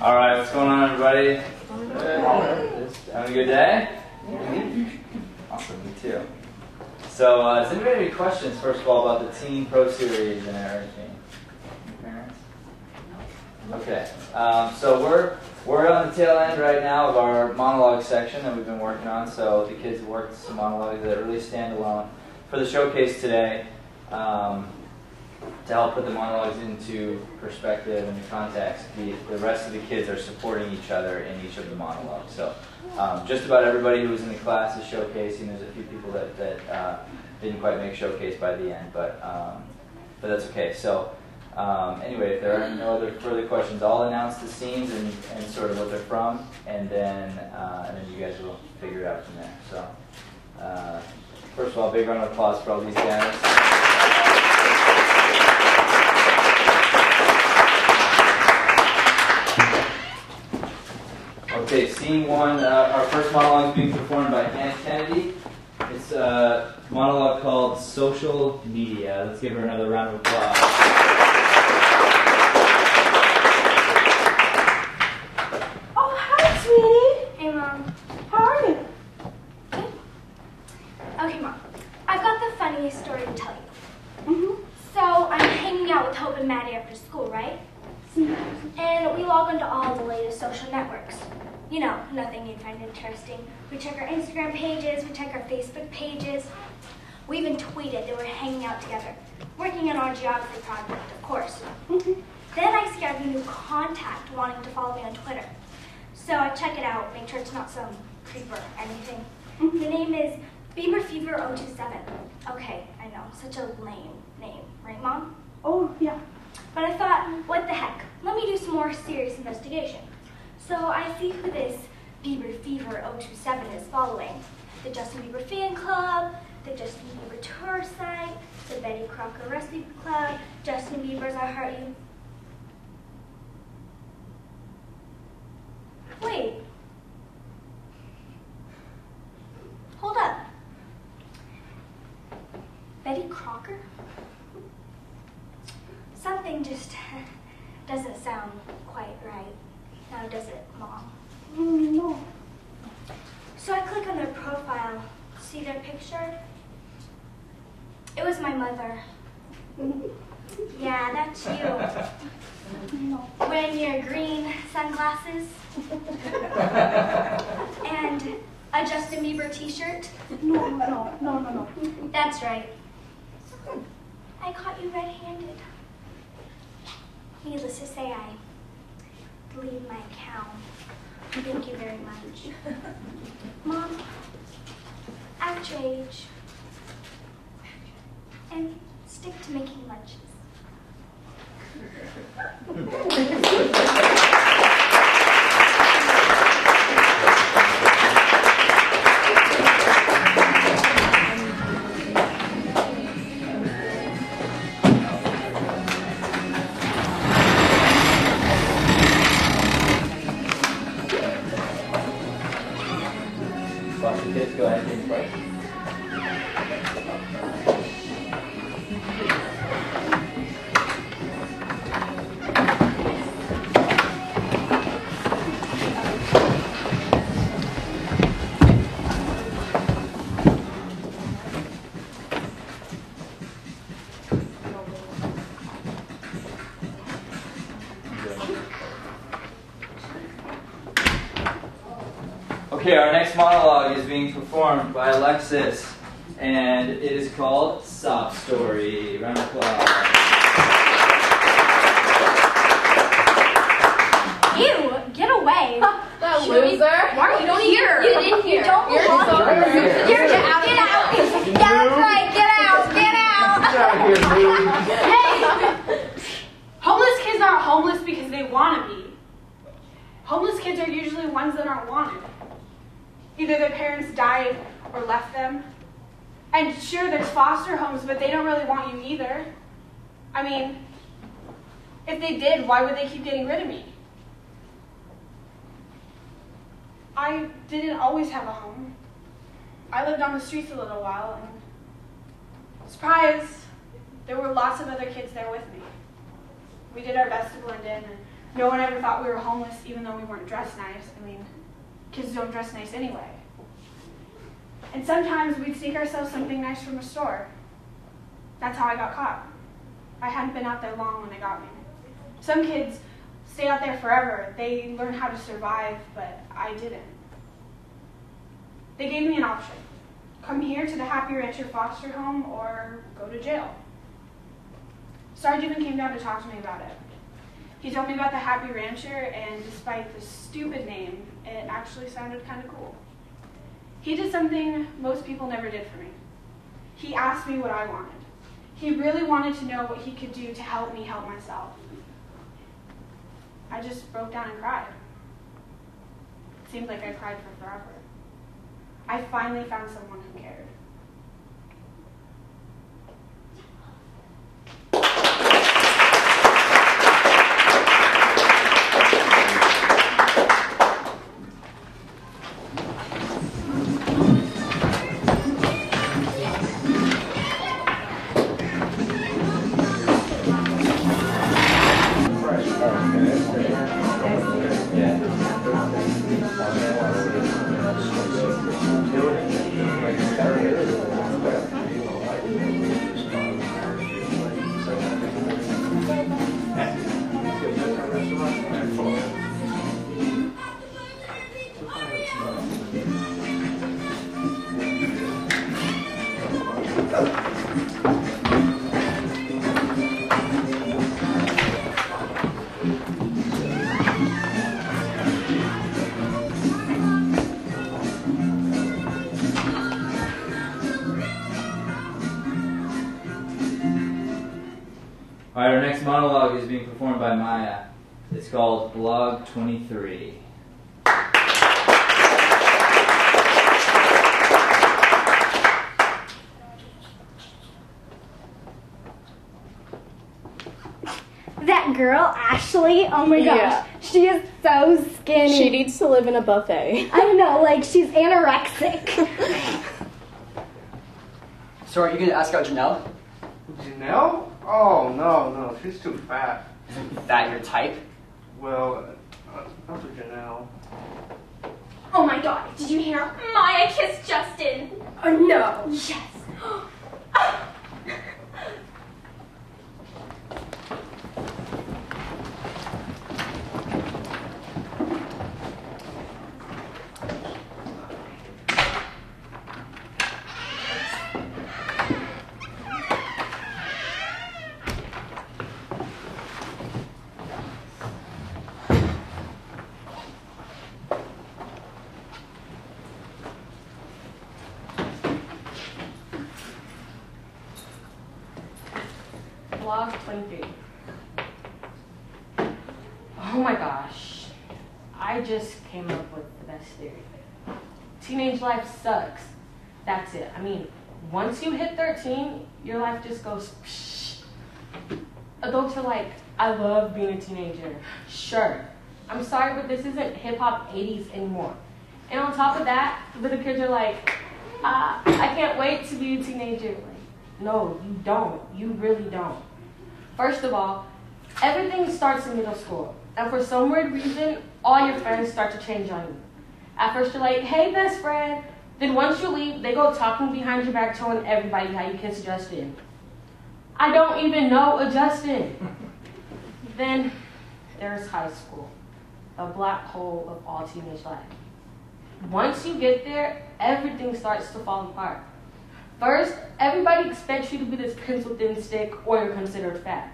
All right, what's going on, everybody? Having a good day? Awesome, me too. So, does anybody have any questions, first of all, about the Teen Pro Series and everything? Parents? Okay, so we're on the tail end right now of our monologue section that we've been working on. So the kids worked some monologues that really stand alone for the showcase today, to help put the monologues into perspective and context. The rest of the kids are supporting each other in each of the monologues. So just about everybody who was in the class is showcasing. There's a few people that didn't quite make showcase by the end, but that's okay. So anyway, if there are no other further questions, I'll announce the scenes and sort of what they're from, and then you guys will figure it out from there. So first of all, big round of applause for all these guys. Okay, scene one, our first monologue is being performed by Anna Kennedy. It's a monologue called Social Media. Let's give her another round of applause. Oh, hi, sweetie. Hey, Mom. How are you? Good. Okay, Mom. I've got the funniest story to tell you. So, I'm hanging out with Hope and Maddie after school, right? And we log into all the latest social networks. You know, nothing you'd find interesting. We check our Instagram pages, we check our Facebook pages. We even tweeted that we're hanging out together, working on our geography project, of course. Then I see I have a new contact wanting to follow me on Twitter. So I check it out, make sure it's not some creeper or anything. The name is BeaverFever027. Okay, I know, such a lame name, right, Mom? Oh, yeah. But I thought, what the heck? Let me do some more serious investigation. So I see who this BeaverFever027 is following. The Justin Bieber fan club, the Justin Bieber tour site, the Betty Crocker Recipe Club, Justin Bieber's I Heart You. Wait. Hold up. Betty Crocker? Something just doesn't sound quite right. Now does it, Mom? No. So I click on their profile, see their picture. It was my mother. Yeah, that's you. Wearing your green sunglasses. And a Justin Bieber t-shirt. No. That's right. I caught you red-handed. Needless to say, I deleted my account. Thank you very much. Mom, act your age. And stick to making lunches. Kids, go ahead and take place. Okay, our next monologue is being performed by Alexis, and it is called Sob Story. Round of applause. Ew, get away. That loser. Why are you here? You didn't hear. You don't You're belong so here. rude. You're get out. Get out. That's right. Get out. Get out. Hey! Homeless kids aren't homeless because they want to be. Homeless kids are usually ones that aren't wanted. Either their parents died or left them. And sure, there's foster homes, but they don't really want you either. I mean, if they did, why would they keep getting rid of me? I didn't always have a home. I lived on the streets a little while, and surprise, there were lots of other kids there with me. We did our best to blend in, and no one ever thought we were homeless, even though we weren't dressed nice. I mean, kids don't dress nice anyway. And sometimes we'd sneak ourselves something nice from a store. That's how I got caught. I hadn't been out there long when they got me. Some kids stay out there forever. They learn how to survive, but I didn't. They gave me an option. Come here to the Happy Rancher foster home or go to jail. Sarge even came down to talk to me about it. He told me about the Happy Rancher, and despite the stupid name, it actually sounded kind of cool. He did something most people never did for me. He asked me what I wanted. He really wanted to know what he could do to help me help myself. I just broke down and cried. It seemed like I cried for forever. I finally found someone who cared. Alright, our next monologue is being performed by Maya. It's called Blog 23. That girl, Ashley, oh my gosh, Yeah. she is so skinny. She needs to live in a buffet. I know, like she's anorexic. So are you going to ask out Janelle? Janelle? Oh, no, she's too fat. Isn't that your type? Well, not for Janelle. Oh my god, did you hear Maya kissed Justin? Oh no. Yes. Vlog 23. Oh my gosh. I just came up with the best theory. Teenage life sucks. That's it. I mean, once you hit 13, your life just goes psh. Adults are like, I love being a teenager. Sure. I'm sorry, but this isn't hip-hop 80s anymore. And on top of that, little kids are like, I can't wait to be a teenager. Like, no, you don't. You really don't. First of all, everything starts in middle school. And for some weird reason, all your friends start to change on you. At first, you're like, hey, best friend. Then once you leave, they go talking behind your back, telling everybody how you kissed Justin. I don't even know a Justin. Then there's high school, a black hole of all teenage life. Once you get there, everything starts to fall apart. First, everybody expects you to be this pencil-thin stick or you're considered fat.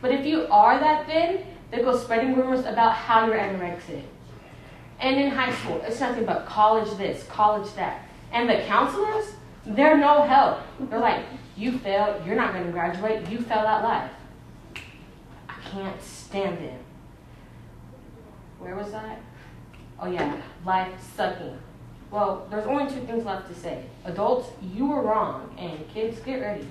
But if you are that thin, they go spreading rumors about how you're anorexic. And in high school, it's nothing but college this, college that. And the counselors, they're no help. They're like, you failed, you're not going to graduate, you failed at life. I can't stand it. Where was I? Oh yeah, life sucking. Well, there's only two things left to say. Adults, you were wrong, and kids, get ready.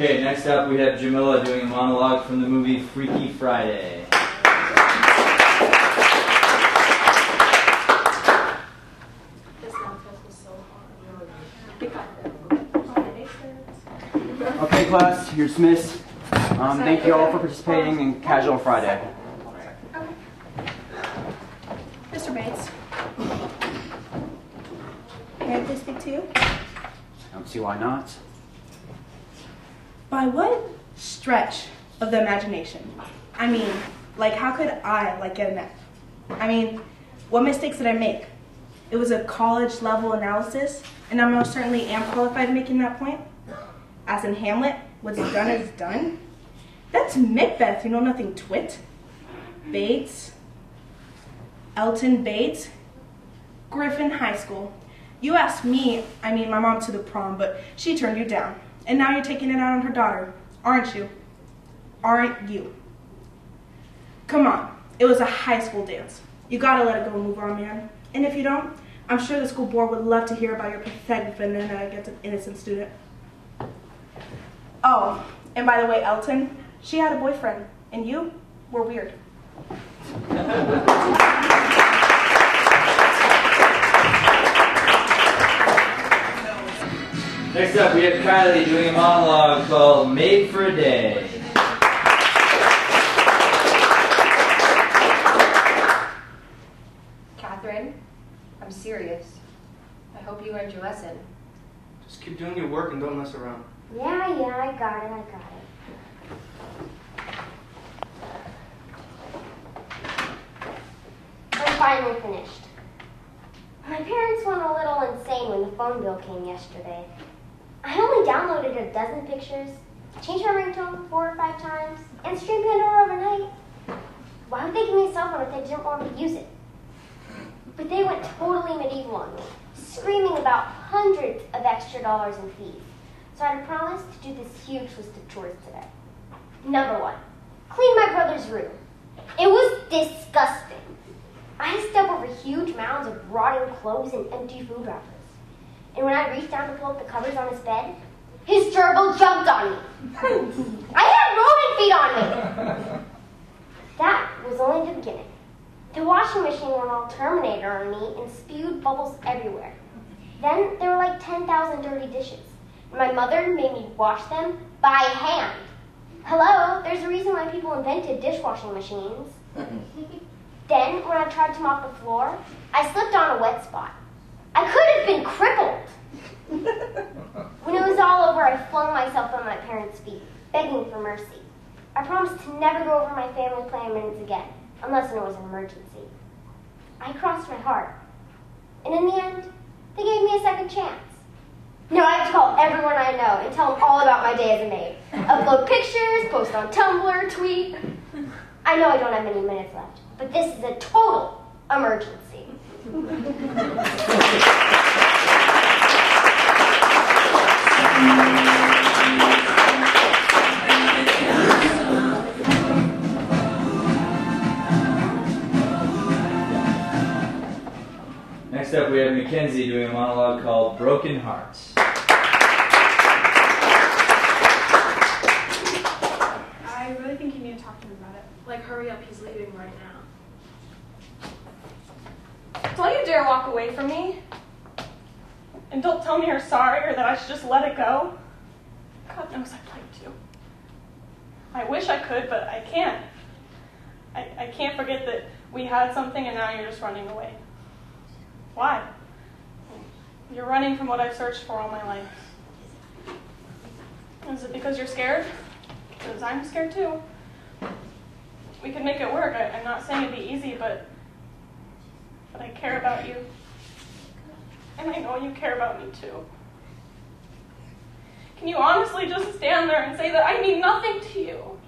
Okay, next up we have Jamila doing a monologue from the movie Freaky Friday. Okay, class, you're dismissed. Thank you all for participating in Casual Friday. Mr. Bates, may I please speak to you? I don't see why not. By what stretch of the imagination? I mean, like, how could I, get an F? I mean, what mistakes did I make? It was a college-level analysis, and I most certainly am qualified in making that point. As in Hamlet, what's done is done. That's Macbeth, you know nothing, twit. Bates, Elton Bates, Griffin High School. You asked me, my mom to the prom, but she turned you down. And now you're taking it out on her daughter, aren't you? Aren't you? Come on, it was a high school dance. You gotta let it go and move on, man. And if you don't, I'm sure the school board would love to hear about your pathetic vanilla against an innocent student. Oh, and by the way, Elton, she had a boyfriend, and you were weird. Next up we have Kylie doing a monologue called Maid for a Day. Catherine, I'm serious. I hope you learned your lesson. Just keep doing your work and don't mess around. Yeah, I got it. I'm finally finished. My parents went a little insane when the phone bill came yesterday. I only downloaded a dozen pictures, changed my ringtone 4 or 5 times, and streamed Pandora overnight. Why would they give me a cell phone if they didn't want me to use it? But they went totally medieval on me, screaming about hundreds of extra dollars in fees. So I had promised to do this huge list of chores today. Number 1, clean my brother's room. It was disgusting. I had to step over huge mounds of rotting clothes and empty food wrappers. And when I reached down to pull up the covers on his bed, his gerbil jumped on me. I had rodent feet on me. That was only the beginning. The washing machine went all Terminator on me and spewed bubbles everywhere. Then there were like 10,000 dirty dishes. And my mother made me wash them by hand. Hello, there's a reason why people invented dishwashing machines. Then, when I tried to mop the floor, I slipped on a wet spot. I could have been crippled. When it was all over, I flung myself on my parents' feet, begging for mercy. I promised to never go over my family plan minutes again, unless it was an emergency. I crossed my heart. And in the end, they gave me a second chance. Now I have to call everyone I know and tell them all about my day as a maid. Upload pictures, post on Tumblr, tweet. I know I don't have many minutes left, but this is a total emergency. Next up we have Mackenzie doing a monologue called Broken Hearts. I really think you need to talk to him about it. Like, hurry up, he's leaving right now. Don't you dare walk away from me. And don't tell me you're sorry or that I should just let it go. God knows I'd like to. I wish I could, but I can't. I can't forget that we had something and now you're just running away. Why? You're running from what I've searched for all my life. Is it because you're scared? Because I'm scared too. We could make it work. I'm not saying it'd be easy, but I care about you. And I know you care about me too. Can you honestly just stand there and say that I mean nothing to you?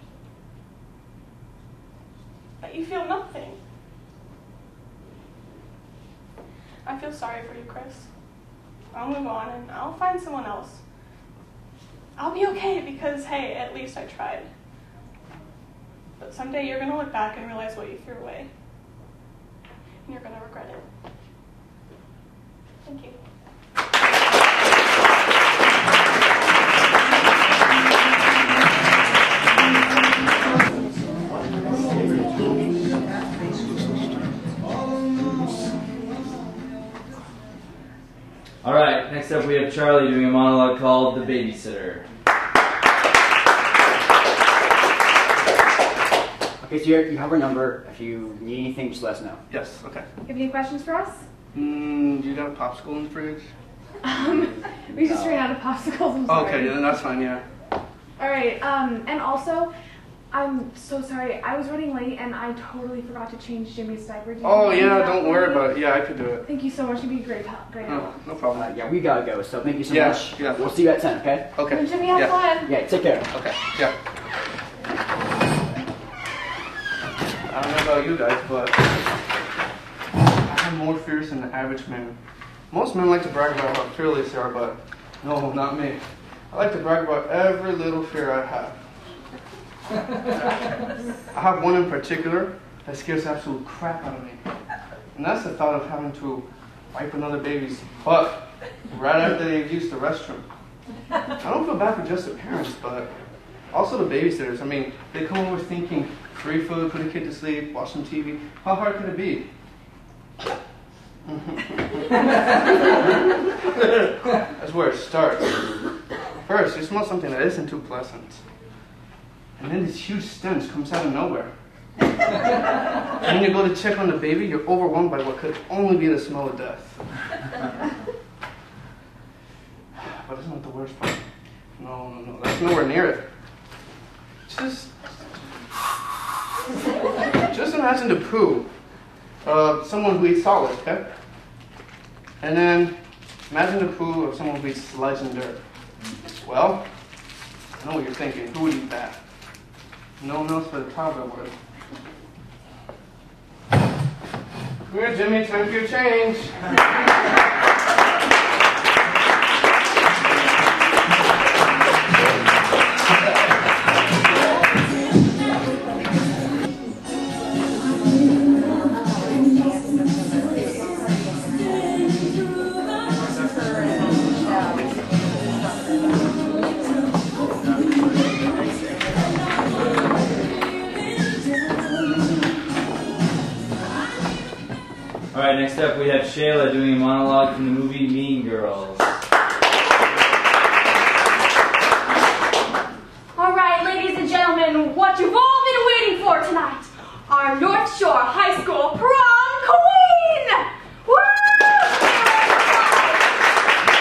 That you feel nothing? I feel sorry for you, Chris. I'll move on and I'll find someone else. I'll be okay because, hey, at least I tried. But someday you're going to look back and realize what you threw away. And you're going to regret it. Thank you. All right, next up we have Charlie doing a monologue called The Babysitter. Okay, so you have our number. If you need anything, just let us know. Yes, okay. You have any questions for us? You got a popsicle in the fridge? We just ran out of popsicles. I'm sorry. Okay, then that's fine, yeah. All right. And also, I'm so sorry. I was running late and I totally forgot to change Jimmy's diaper. Oh, yeah, don't worry about it. Yeah, I could do it. Thank you so much. You'd be a great help. No problem. Yeah, we gotta go, so thank you so Yeah, much. yeah. We'll see you at 10, okay? Okay. And Jimmy, have fun. Yeah, take care. Okay, yeah. I don't know about you guys, but I have more fears than the average man. Most men like to brag about how fearless they are, but no, not me. I like to brag about every little fear I have. I have one in particular that scares the absolute crap out of me. And that's the thought of having to wipe another baby's butt right after they've used the restroom. I don't feel bad for just the parents, but also the babysitters. I mean, they come over thinking free food, put a kid to sleep, watch some TV. How hard can it be? That's where it starts. First, you smell something that isn't too pleasant. And then this huge stench comes out of nowhere. And when you go to check on the baby, you're overwhelmed by what could only be the smell of death. But isn't that the worst part? No, that's nowhere near it. Just imagine the poo of someone who eats solids, okay? And then imagine the poo of someone who eats slides and dirt. Well, I know what you're thinking. Who would eat that? No one else but a toddler would. Come here, Jimmy. Time for your change. All right, next up we have Shayla doing a monologue from the movie Mean Girls. All right, ladies and gentlemen, what you've all been waiting for tonight, our North Shore High School prom queen! Woo!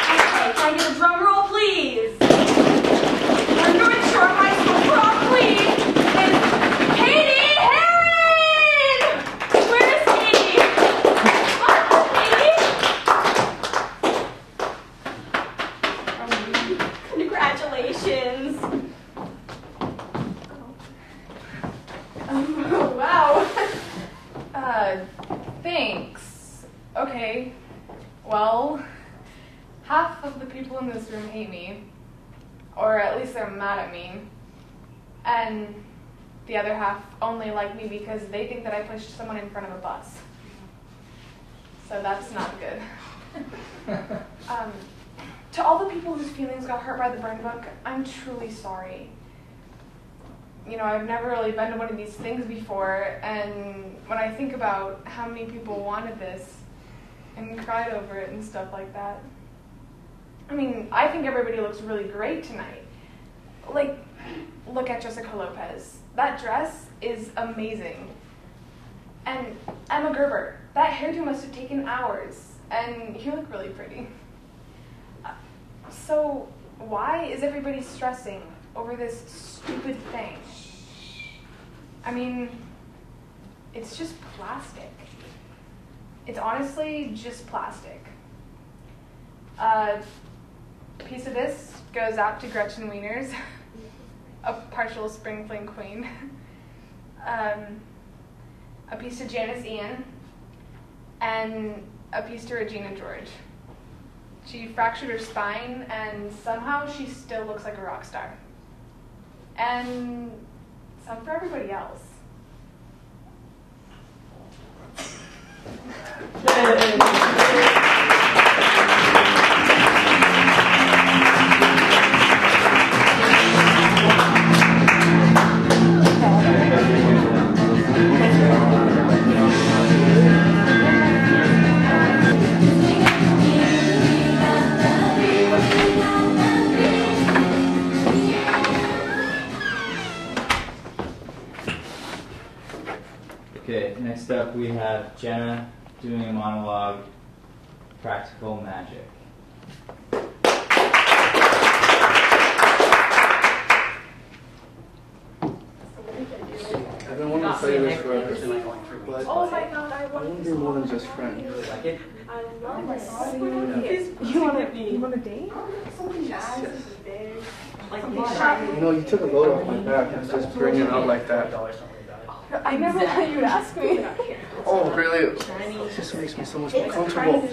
Okay, can I get a drum roll, please? Our North Shore High School prom queen is Katie Hayden! Where is Katie? Congratulations. Wow. Thanks. Okay. Well, half of the people in this room hate me. Or at least they're mad at me. And the other half only like me because they think that I pushed someone in front of a bus. So that's not good. To all the people whose feelings got hurt by the burn book, I'm truly sorry. You know, I've never really been to one of these things before, and when I think about how many people wanted this and cried over it and stuff like that, I mean, I think everybody looks really great tonight. Like, look look at Jessica Lopez. That dress is amazing. And Emma Gerber, that hairdo must have taken hours, and you look really pretty. So why is everybody stressing over this stupid thing? I mean, it's just plastic. It's honestly just plastic. A piece of this goes out to Gretchen Wieners, a partial Spring Fling queen. A piece to Janice Ian, and a piece to Regina George. She fractured her spine, and somehow she still looks like a rock star. And some for everybody else. Okay, next up we have Jenna doing a monologue, Practical Magic. I've been wanting to say this forever, but Oh my god, I I want to be more than just friends. I love it. You want to date? Yes. You know, you took a load off my back and just bringing it up like that. I never thought you'd ask me. Oh, really? It just makes me so much more comfortable.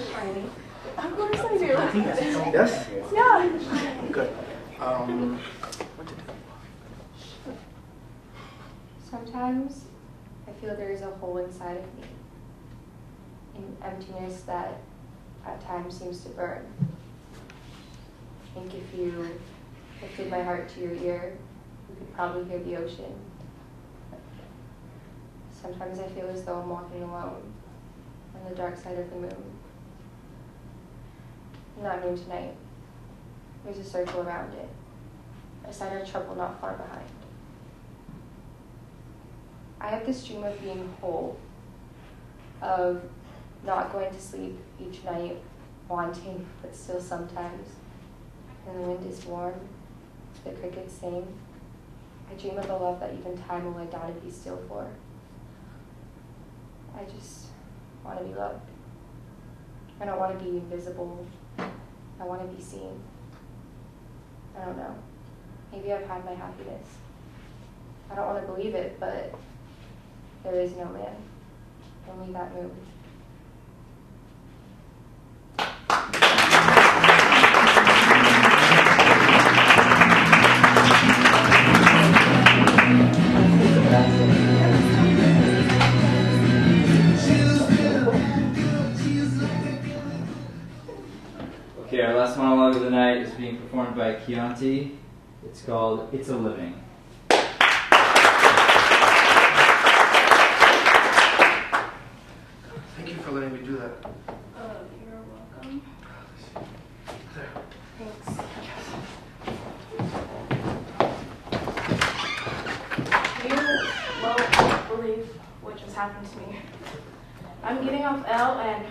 Of course I do. Yes? Yeah. Good. What to do? Sometimes I feel there is a hole inside of me, an emptiness that at times seems to burn. I think if you lifted my heart to your ear, you could probably hear the ocean. Sometimes I feel as though I'm walking alone on the dark side of the moon. Not noon tonight. There's a circle around it, a sign of trouble not far behind. I have this dream of being whole, of not going to sleep each night, wanting, but still sometimes. And the wind is warm, the crickets sing. I dream of a love that even time will lie down and be still for. I just want to be loved. I don't want to be invisible. I want to be seen. I don't know. Maybe I've had my happiness. I don't want to believe it, but there is no man. Only that moon. Okay, our last monologue of the night is being performed by Chianti. It's called It's a Living. Thank you for letting me do that. You're welcome. There. Thanks. You won't believe what just happened to me. I'm getting off L and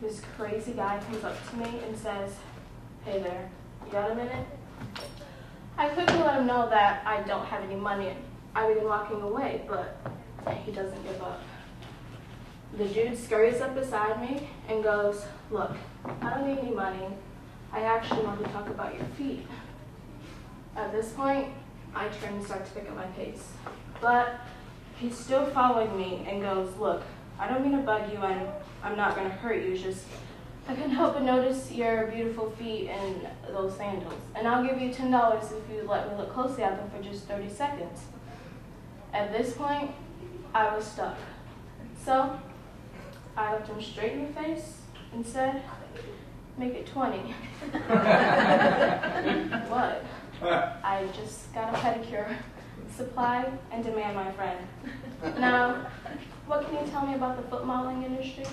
this crazy guy comes up to me and says, "Hey there, you got a minute?" I quickly let him know that I don't have any money and I begin walking away, but he doesn't give up. The dude scurries up beside me and goes, "Look, I don't need any money. I actually want to talk about your feet." At this point, I turn and start to pick up my pace. But he's still following me and goes, "Look, I don't mean to bug you and I'm not going to hurt you. It's just I couldn't help but notice your beautiful feet and those sandals. And I'll give you $10 if you let me look closely at them for just 30 seconds. At this point, I was stuck. So I looked him straight in the face and said, "Make it 20. What? I just got a pedicure. Supply and demand, my friend. Now, what can you tell me about the foot modeling industry?"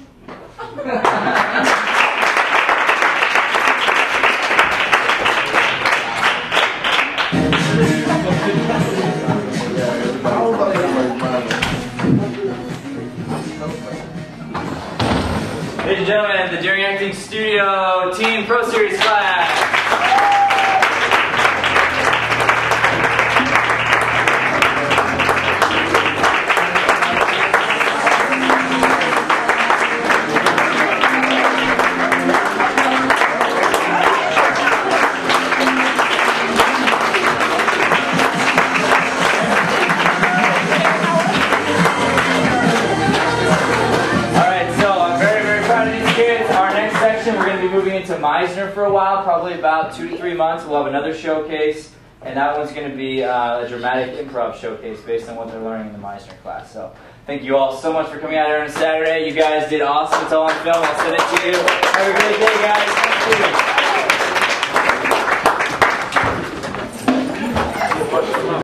the Daring Acting Studio Teen Pro Series class. We're going to be moving into Meisner for a while, probably about 2 to 3 months. We'll have another showcase, and that one's going to be a dramatic improv showcase based on what they're learning in the Meisner class. So thank you all so much for coming out here on a Saturday. You guys did awesome. It's all on film. I'll send it to you. Have a great day, guys. Thank you.